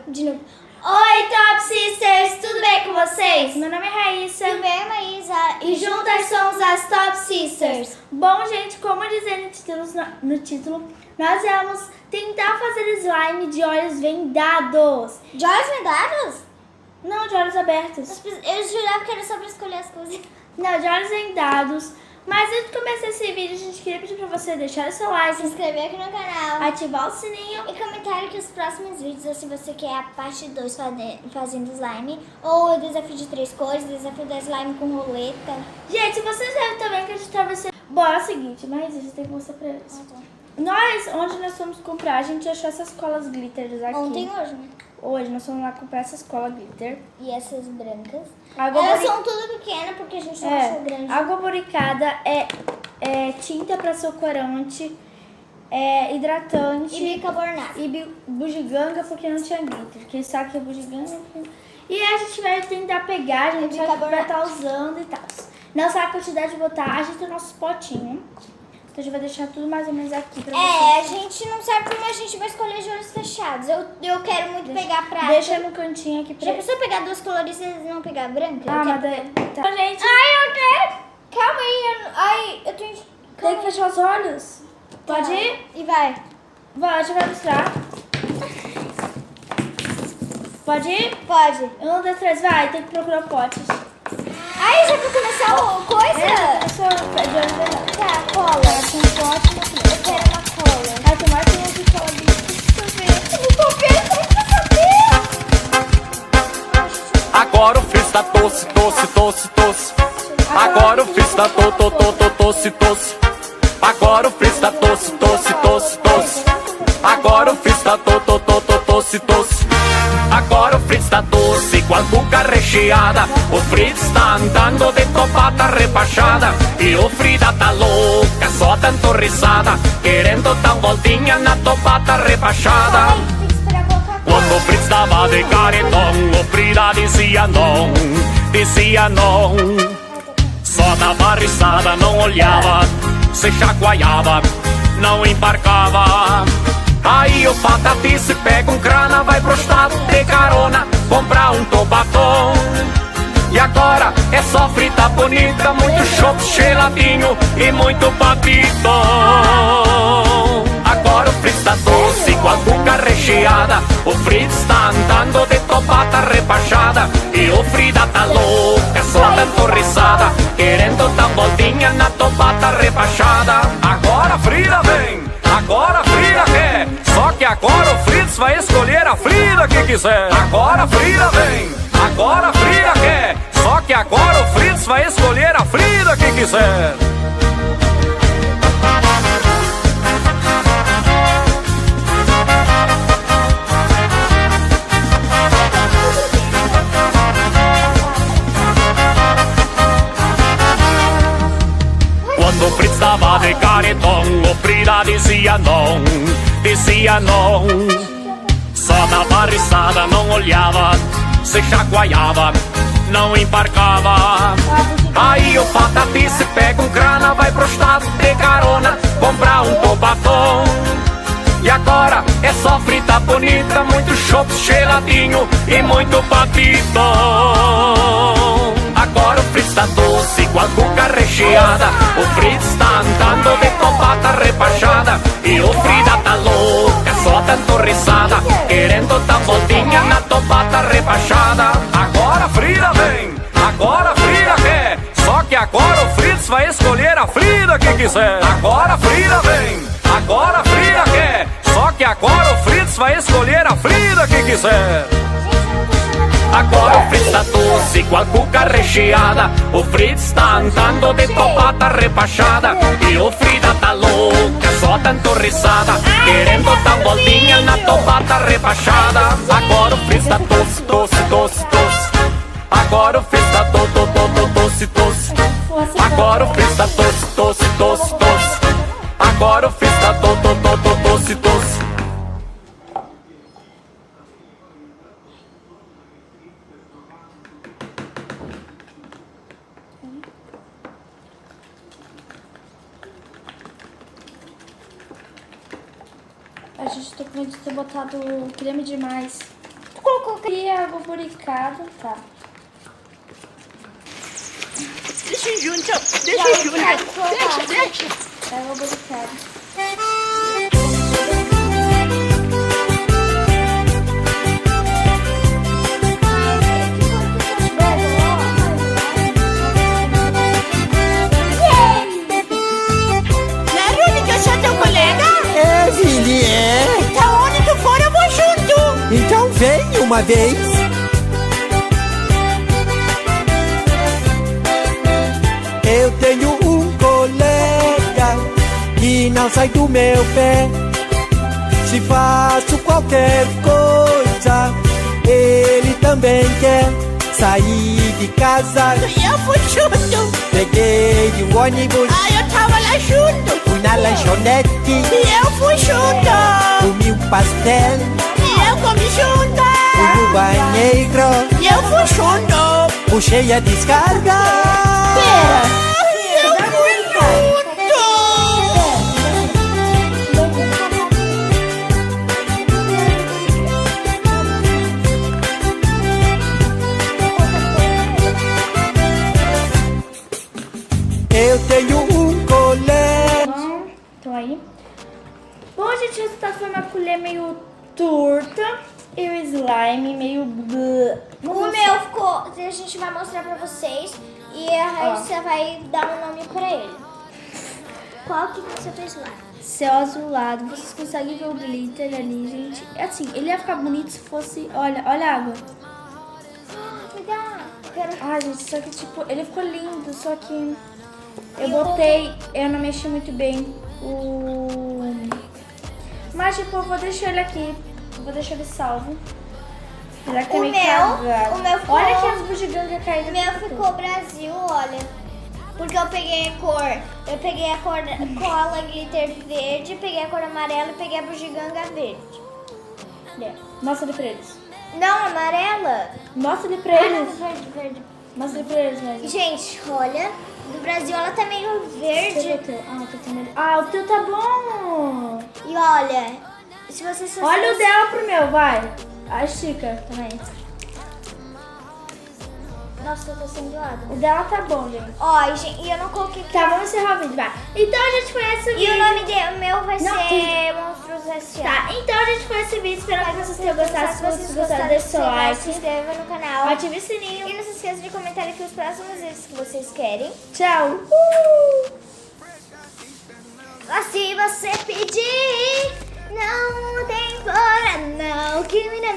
De novo. Oi, Top Sisters! Tudo bem com vocês? Meu nome é Raíssa. E meu é Maísa. E juntas somos as Top Sisters. Bom, gente, como dizer no título, nós vamos tentar fazer slime de olhos vendados. De olhos vendados? Não, de olhos abertos. Eu jurava que era só pra escolher as coisas. Não, de olhos vendados. Mas antes de começar esse vídeo, a gente queria pedir pra você deixar o seu like, Se inscrever aqui no canal. ativar o sininho. E comentar aqui os próximos vídeos, ou se você quer a parte 2 fazendo slime, ou o desafio de 3 cores, desafio da slime com roleta. Gente, vocês devem também que a gente vai ser... Bom, é o seguinte, mas a gente tem que mostrar pra eles. Onde nós fomos comprar, a gente achou essas colas glitters aqui. Ontem hoje, né? Hoje nós fomos lá comprar essas colas glitter. E essas brancas. Água Elas bori- são tudo pequenas porque a gente não achou grande. Água boricada é tinta pra ser corante, é hidratante E bicarbonato. e bugiganga porque não tinha glitter. Porque sabe que é bugiganga. E a gente vai tentar pegar, a gente vai estar usando e tal. Não sabe a quantidade de botar, a gente tem nossos potinhos. Então a gente vai deixar tudo mais ou menos aqui pra A vocês. gente não sabe como a gente vai escolher de olhos fechados. Eu quero muito pegar prata. Deixa no cantinho aqui pra Já pensou pegar duas coloristas e não pegar branca? Ah, Eu mas quero- daí... Tá. Então, gente, Ai, eu quero! Calma aí, eu tenho... tem que fechar os olhos. Pode ir? E vai. Vai, a gente vai mostrar. Pode ir? Pode. 1, 2, 3, vai. Tem que procurar potes. Ai, já pra começar a coisa? Pessoal, de olho verdade. Tá, cola. Tem um pote no Eu quero uma cola. Ai, tem mais um de cola ali. Eu tô vendo, pra saber. Agora o fiz tá tosse, tosse, tosse, tosse. Agora o fiz tá tosse, tosse. Agora o fiz tá tosse, tosse, tosse, tosse. Agora o fiz tá tosse, tosse. Agora o Fritz tá doce, com a boca recheada. O Fritz tá andando de topata rebaixada. E o Frida tá louca, só dando risada, querendo dar voltinha na topata rebaixada. Ai, tem que esperar colocar cola. Quando o Fritz tava de caretão, o Frida dizia não, dizia não. Só dava risada, não olhava, se chacoalhava, não embarcava. Aí o Patati se pega um crana, vai pro estado de carona, comprar um tobatom. E agora é só frita bonita, muito chopp geladinho e muito papito. Agora o Fritz tá doce, com a boca recheada. O Fritz tá andando de topata rebaixada. E o Frida tá louca, só dando risada, querendo dar voltinha na topata rebaixada. Agora a Frida vem, agora a Frida quer. Só que agora o Fritz vai escolher a Frida que quiser. Agora a Frida vem, agora a Frida quer. Só que agora o Fritz vai escolher a Frida que quiser. Quando o Fritz tava de caretão, o Frida dizia não, dizia não. Só dava risada, não olhava, se chacoalhava, não embarcava. Aí o Patati se pega um crana, vai pro estado de carona, comprar um tobatom. E agora é só frita bonita, muito chopp geladinho e muito papito. Agora o Fritz tá doce, com a boca recheada. O Fritz tá andando de topata rebaixada. E o Frida tá louca, só dando risada, querendo dar voltinha na topata rebaixada. Agora a Frida vem, agora a Frida quer. Só que agora o Fritz vai escolher a Frida que quiser. Agora a Frida vem, agora a Frida quer. Só que agora o Fritz vai escolher a Frida que quiser. Agora o Fritz tá doce, com a boca recheada. O Fritz tá andando de topata rebaixada. E o Frida tá louca, só dando risada, querendo dar voltinha na topata rebaixada. Agora o Fritz tá doce, doce, doce, doce. Agora o Fritz tá doce, doce. Agora o Fritz tá doce, doce, doce, doce. Agora o Fritz tá doce, doce. A gente tem que ter botado creme demais. colocar. E água buricada, tá. Deixa o Júnior, deixa o Júnior. Deixa. Água buricada. Não é, Rony, que eu sou teu colega? É, Vili, é. Então, onde tu for, eu vou junto. Então vem uma vez. Eu tenho um colega que não sai do meu pé. Se faço qualquer coisa, ele também quer sair de casa. E eu fui junto. Peguei o ônibus, Eu tava lá junto. fui na lanchonete, E eu fui junto. comi um pastel, E eu comi junto. fui no banheiro, E eu fui junto. puxei a descarga. Eu fui junto. Eu tenho um colega. Bom, tô aí. Bom, gente, o resultado foi uma colher meio torta e o slime meio... O meu ficou. A gente vai mostrar pra vocês e a Raíssa vai dar um nome pra ele. Qual que você fez lá? Céu azulado. Vocês conseguem ver o glitter ali, gente? Assim, ele ia ficar bonito se fosse... Olha a água. Legal. Quero. Ai, gente, só que tipo, ele ficou lindo, só que eu E botei, eu não mexi muito bem o... Mas tipo, eu vou deixar ele aqui, vou deixar ele salvo. Será que tá O meio meu- cagado? o meu ficou- Olha aqui as bugigangas caídas. O meu ficou Brasil, olha. Porque eu peguei a cor. Eu peguei a cor cola glitter verde, peguei a cor amarela e peguei a bugiganga verde. Mostra ele pra eles. Não, amarela. Mostra ele pra Ah, eles. verde, verde. Mostra ele pra eles, mas... Gente, olha. Do Brasil ela tá meio verde. O teu? Ah, o teu tá melhor. Ah, o teu tá bom. E olha, se vocês Olha o dela pro meu, vai. A estica também. Nossa, eu tô sem doada. O dela tá bom, gente. Ó, e eu não coloquei aqui. Tá, vamos encerrar o vídeo, vai. Então a gente foi esse vídeo. E o nome o meu vai Não, ser Monstros S.A. Tá, então a gente foi esse vídeo. Espero que vocês tenham gostado. Se vocês gostaram, deixe seu se like. inscreva no canal. Ative o sininho. E não se esqueça de comentar aqui os próximos vídeos que vocês querem. Tchau. Se você pedir, não tem fora não, que me dá